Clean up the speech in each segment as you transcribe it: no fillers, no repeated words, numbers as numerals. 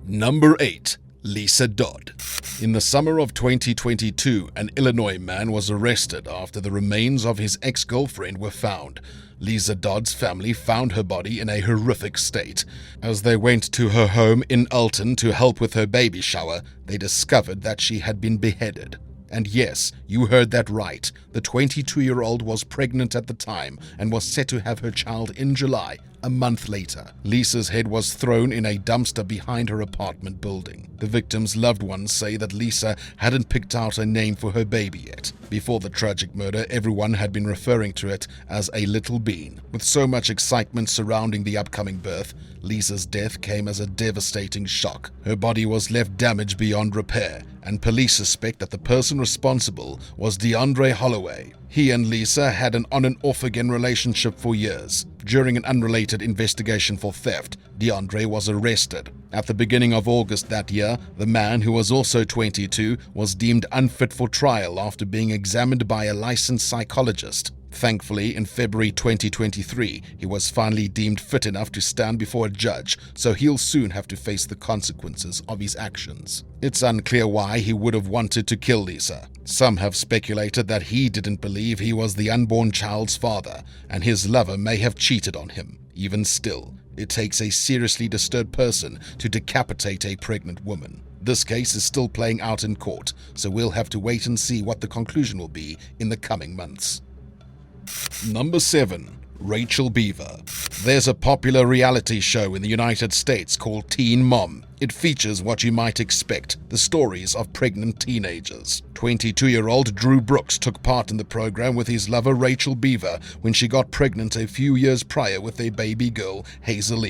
Number 8. Lisa Dodd. In the summer of 2022, an Illinois man was arrested after the remains of his ex-girlfriend were found. Lisa Dodd's family found her body in a horrific state. As they went to her home in Alton to help with her baby shower, they discovered that she had been beheaded. And yes, you heard that right. The 22-year-old was pregnant at the time and was set to have her child in July, a month later. Lisa's head was thrown in a dumpster behind her apartment building. The victim's loved ones say that Lisa hadn't picked out a name for her baby yet. Before the tragic murder, everyone had been referring to it as a little bean. With so much excitement surrounding the upcoming birth, Lisa's death came as a devastating shock. Her body was left damaged beyond repair, and police suspect that the person responsible was DeAndre Holloway. He and Lisa had an on-and-off-again relationship for years. During an unrelated investigation for theft, DeAndre was arrested. At the beginning of August that year, the man, who was also 22, was deemed unfit for trial after being examined by a licensed psychologist. Thankfully, in February 2023, he was finally deemed fit enough to stand before a judge, so he'll soon have to face the consequences of his actions. It's unclear why he would have wanted to kill Lisa. Some have speculated that he didn't believe he was the unborn child's father, and his lover may have cheated on him. Even still, it takes a seriously disturbed person to decapitate a pregnant woman. This case is still playing out in court, so we'll have to wait and see what the conclusion will be in the coming months. Number 7. Rachel Beaver. There's a popular reality show in the United States called Teen Mom. It features what you might expect, the stories of pregnant teenagers. 22-year-old Drew Brooks took part in the program with his lover Rachel Beaver when she got pregnant a few years prior with their baby girl, Hazel.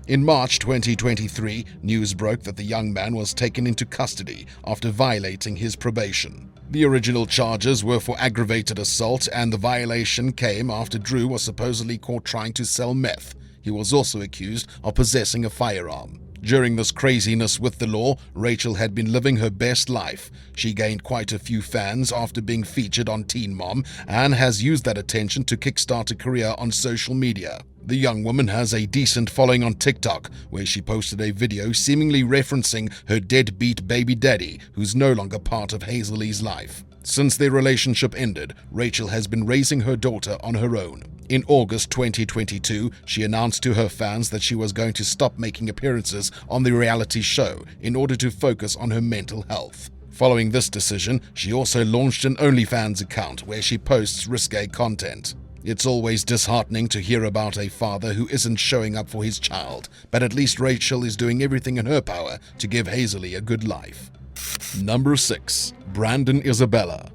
In March 2023, news broke that the young man was taken into custody after violating his probation. The original charges were for aggravated assault, and the violation came after Drew was supposedly caught trying to sell meth. He was also accused of possessing a firearm. During this craziness with the law, Rachel had been living her best life. She gained quite a few fans after being featured on Teen Mom and has used that attention to kickstart a career on social media. The young woman has a decent following on TikTok, where she posted a video seemingly referencing her deadbeat baby daddy, who's no longer part of Hazel's life. Since their relationship ended, Rachel has been raising her daughter on her own. In August 2022, she announced to her fans that she was going to stop making appearances on the reality show in order to focus on her mental health. Following this decision, she also launched an OnlyFans account where she posts risque content. It's always disheartening to hear about a father who isn't showing up for his child, but at least Rachel is doing everything in her power to give Hazel a good life. Number 6. Brandon Isabella.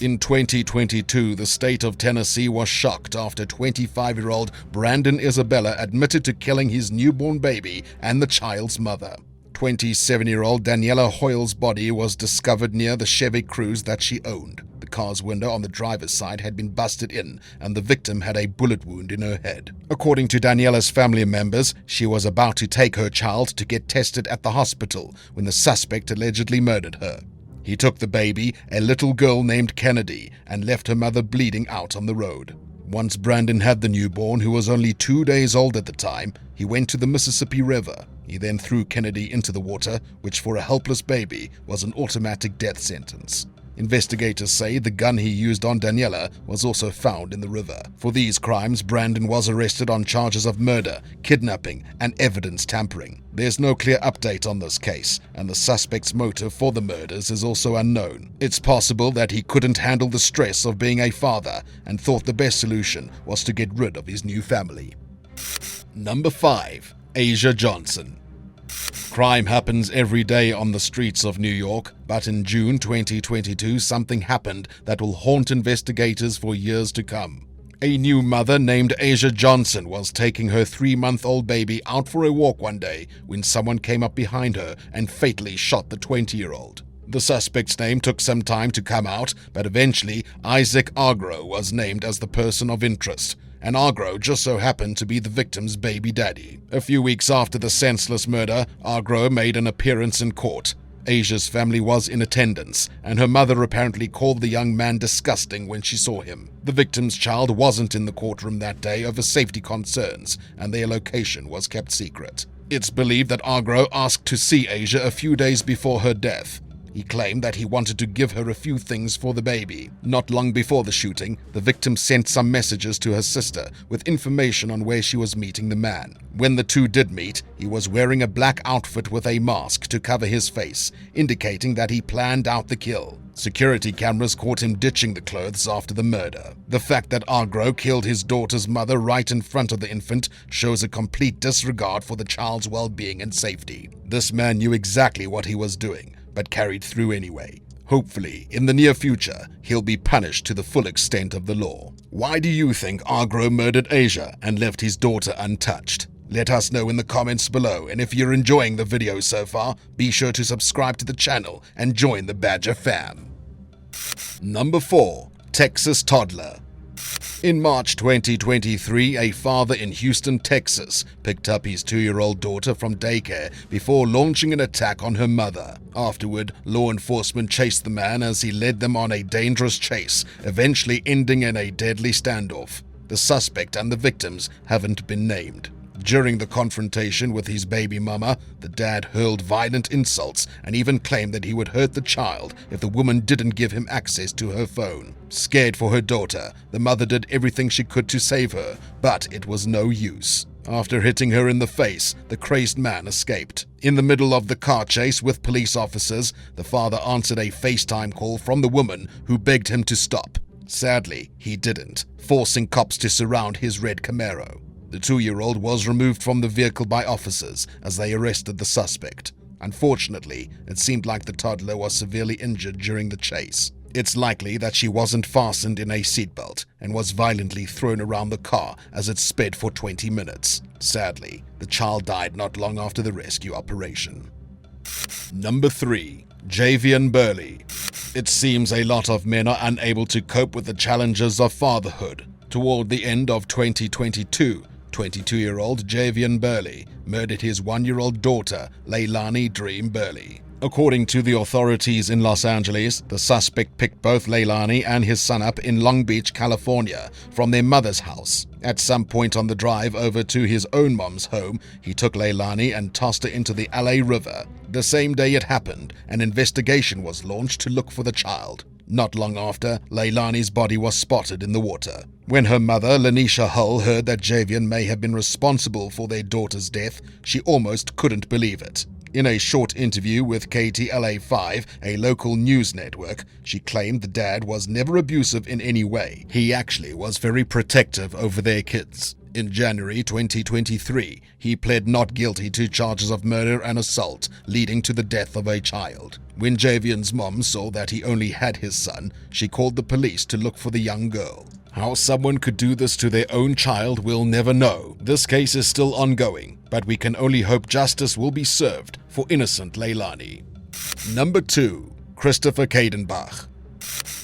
In 2022, the state of Tennessee was shocked after 25-year-old Brandon Isabella admitted to killing his newborn baby and the child's mother. 27-year-old Daniela Hoyle's body was discovered near the Chevy Cruze that she owned. The car's window on the driver's side had been busted in, and the victim had a bullet wound in her head. According to Daniela's family members, she was about to take her child to get tested at the hospital when the suspect allegedly murdered her. He took the baby, a little girl named Kennedy, and left her mother bleeding out on the road. Once Brandon had the newborn, who was only 2 days old at the time, he went to the Mississippi River. He then threw Kennedy into the water, which for a helpless baby was an automatic death sentence. Investigators say the gun he used on Daniela was also found in the river. For these crimes, Brandon was arrested on charges of murder, kidnapping, and evidence tampering. There's no clear update on this case, and the suspect's motive for the murders is also unknown. It's possible that he couldn't handle the stress of being a father and thought the best solution was to get rid of his new family. Number 5. AZSIA Johnson. Crime happens every day on the streets of New York, but in June 2022, something happened that will haunt investigators for years to come. A new mother named AZSIA Johnson was taking her 3-month-old baby out for a walk one day when someone came up behind her and fatally shot the 20-year-old. The suspect's name took some time to come out, but eventually Isaac Agro was named as the person of interest. And Agro just so happened to be the victim's baby daddy. A few weeks after the senseless murder, Agro made an appearance in court. AZSIA's family was in attendance, and her mother apparently called the young man disgusting when she saw him. The victim's child wasn't in the courtroom that day over safety concerns, and their location was kept secret. It's believed that Agro asked to see Asia a few days before her death. He claimed that he wanted to give her a few things for the baby. Not long before the shooting, the victim sent some messages to her sister with information on where she was meeting the man. When the two did meet, he was wearing a black outfit with a mask to cover his face, indicating that he planned out the kill. Security cameras caught him ditching the clothes after the murder. The fact that Agro killed his daughter's mother right in front of the infant shows a complete disregard for the child's well-being and safety. This man knew exactly what he was doing, but carried through anyway. Hopefully, in the near future, he'll be punished to the full extent of the law. Why do you think Agro murdered Asia and left his daughter untouched? Let us know in the comments below, and if you're enjoying the video so far, be sure to subscribe to the channel and join the Badger fam. Number 4. Texas Toddler. In March 2023, a father in Houston, Texas, picked up his 2-year-old daughter from daycare before launching an attack on her mother. Afterward, law enforcement chased the man as he led them on a dangerous chase, eventually ending in a deadly standoff. The suspect and the victims haven't been named. During the confrontation with his baby mama, the dad hurled violent insults and even claimed that he would hurt the child if the woman didn't give him access to her phone. Scared for her daughter, the mother did everything she could to save her, but it was no use. After hitting her in the face, the crazed man escaped. In the middle of the car chase with police officers, the father answered a FaceTime call from the woman who begged him to stop. Sadly, he didn't, forcing cops to surround his red Camaro. The 2-year-old was removed from the vehicle by officers as they arrested the suspect. Unfortunately, it seemed like the toddler was severely injured during the chase. It's likely that she wasn't fastened in a seatbelt and was violently thrown around the car as it sped for 20 minutes. Sadly, the child died not long after the rescue operation. Number 3. JAYVEYON BURLEY. It seems a lot of men are unable to cope with the challenges of fatherhood. Toward the end of 2022, 22-year-old JAYVEYON Burley murdered his 1-year-old daughter, Leilani Dream Burley. According to the authorities in Los Angeles, the suspect picked both Leilani and his son up in Long Beach, California, from their mother's house. At some point on the drive over to his own mom's home, he took Leilani and tossed her into the LA River. The same day it happened, an investigation was launched to look for the child. Not long after, Leilani's body was spotted in the water. When her mother, Lanisha Hull, heard that JAYVEYON may have been responsible for their daughter's death, she almost couldn't believe it. In a short interview with KTLA5, a local news network, she claimed the dad was never abusive in any way. He actually was very protective over their kids. In January 2023, he pled not guilty to charges of murder and assault, leading to the death of a child. When JAYVEYON's mom saw that he only had his son, she called the police to look for the young girl. How someone could do this to their own child, we'll never know. This case is still ongoing, but we can only hope justice will be served for innocent Leilani. Number 2. Christopher CADENBACH.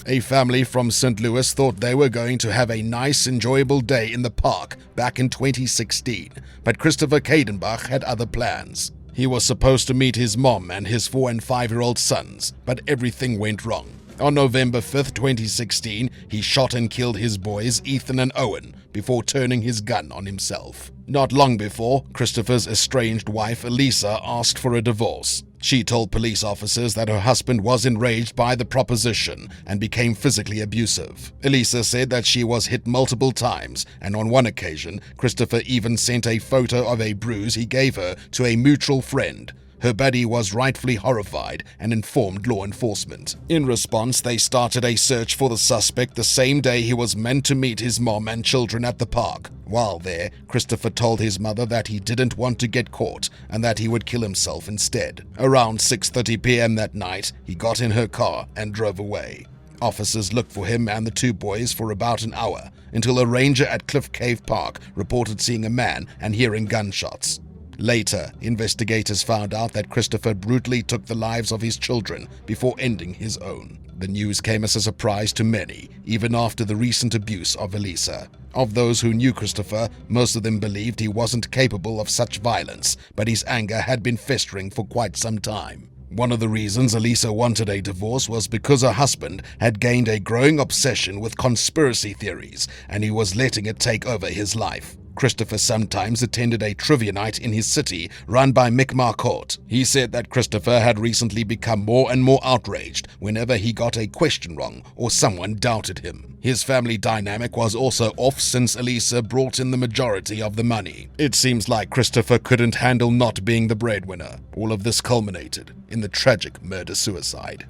A family from St. Louis thought they were going to have a nice, enjoyable day in the park back in 2016, but Christopher CADENBACH had other plans. He was supposed to meet his mom and his 4- and 5-year-old sons, but everything went wrong. On November 5th, 2016, he shot and killed his boys, Ethan and Owen, before turning his gun on himself. Not long before, Christopher's estranged wife, Elisa, asked for a divorce. She told police officers that her husband was enraged by the proposition and became physically abusive. Elisa said that she was hit multiple times, and on one occasion, Christopher even sent a photo of a bruise he gave her to a mutual friend. Her buddy was rightfully horrified and informed law enforcement. In response, they started a search for the suspect the same day he was meant to meet his mom and children at the park. While there, Christopher told his mother that he didn't want to get caught and that he would kill himself instead. Around 6:30 p.m. that night, he got in her car and drove away. Officers looked for him and the two boys for about an hour, until a ranger at Cliff Cave Park reported seeing a man and hearing gunshots. Later, investigators found out that Christopher brutally took the lives of his children before ending his own. The news came as a surprise to many, even after the recent abuse of Elisa. Of those who knew Christopher, most of them believed he wasn't capable of such violence, but his anger had been festering for quite some time. One of the reasons Elisa wanted a divorce was because her husband had gained a growing obsession with conspiracy theories, and he was letting it take over his life. Christopher sometimes attended a trivia night in his city run by Mick Marcourt. He said that Christopher had recently become more and more outraged whenever he got a question wrong or someone doubted him. His family dynamic was also off since Elisa brought in the majority of the money. It seems like Christopher couldn't handle not being the breadwinner. All of this culminated in the tragic murder-suicide.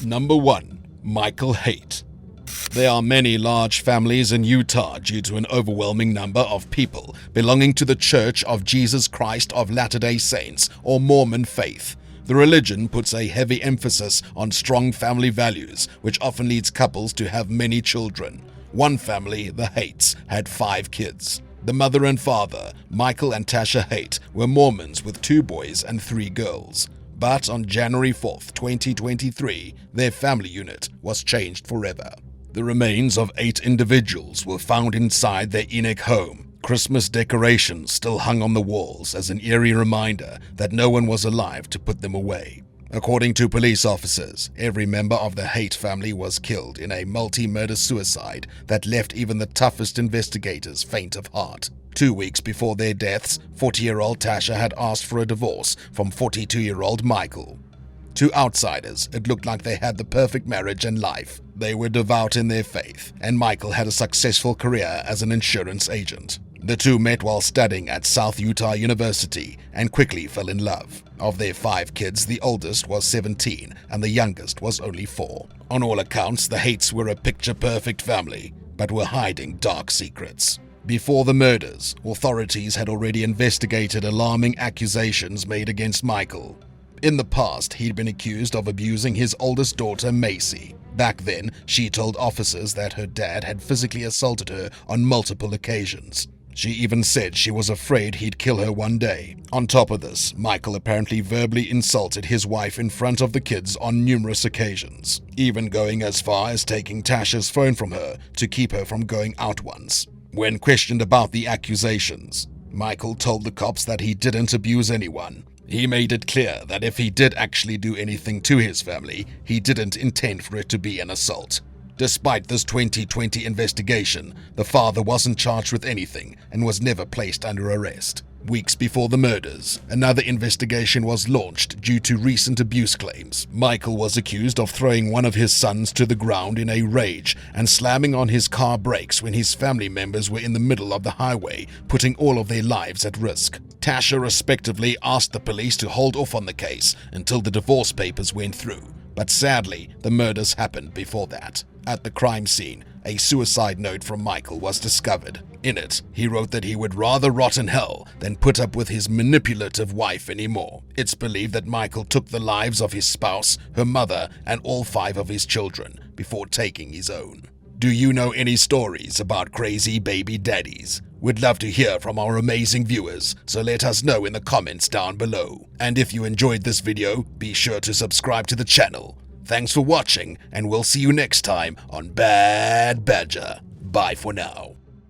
Number 1. Michael HAIGHT. There are many large families in Utah due to an overwhelming number of people belonging to the Church of Jesus Christ of Latter-day Saints or Mormon faith. The religion puts a heavy emphasis on strong family values, which often leads couples to have many children. One family, the HAIGHTs, had 5 kids. The mother and father, Michael and Tasha HAIGHT, were Mormons with 2 boys and 3 girls. But on January 4th, 2023, their family unit was changed forever. The remains of 8 individuals were found inside their Enoch home. Christmas decorations still hung on the walls as an eerie reminder that no one was alive to put them away. According to police officers, every member of the HAIGHT family was killed in a multi-murder suicide that left even the toughest investigators faint of heart. 2 weeks before their deaths, 40-year-old Tasha had asked for a divorce from 42-year-old Michael. To outsiders, it looked like they had the perfect marriage and life. They were devout in their faith, and Michael had a successful career as an insurance agent. The two met while studying at South Utah University and quickly fell in love. Of their 5 kids, the oldest was 17 and the youngest was only 4. On all accounts, the HAIGHTs were a picture-perfect family, but were hiding dark secrets. Before the murders, authorities had already investigated alarming accusations made against Michael. In the past, he'd been accused of abusing his oldest daughter, Macy. Back then, she told officers that her dad had physically assaulted her on multiple occasions. She even said she was afraid he'd kill her one day. On top of this, Michael apparently verbally insulted his wife in front of the kids on numerous occasions, even going as far as taking Tasha's phone from her to keep her from going out once. When questioned about the accusations, Michael told the cops that he didn't abuse anyone. He made it clear that if he did actually do anything to his family, he didn't intend for it to be an assault. Despite this 2020 investigation, the father wasn't charged with anything and was never placed under arrest. Weeks before the murders, another investigation was launched due to recent abuse claims. Michael was accused of throwing one of his sons to the ground in a rage and slamming on his car brakes when his family members were in the middle of the highway, putting all of their lives at risk. Tasha respectively asked the police to hold off on the case until the divorce papers went through, but sadly, the murders happened before that. At the crime scene, a suicide note from Michael was discovered. In it, he wrote that he would rather rot in hell than put up with his manipulative wife anymore. It's believed that Michael took the lives of his spouse, her mother, and all 5 of his children before taking his own. Do you know any stories about crazy baby daddies? We'd love to hear from our amazing viewers, so let us know in the comments down below. And if you enjoyed this video, be sure to subscribe to the channel. Thanks for watching, and we'll see you next time on Bad Badger. Bye for now.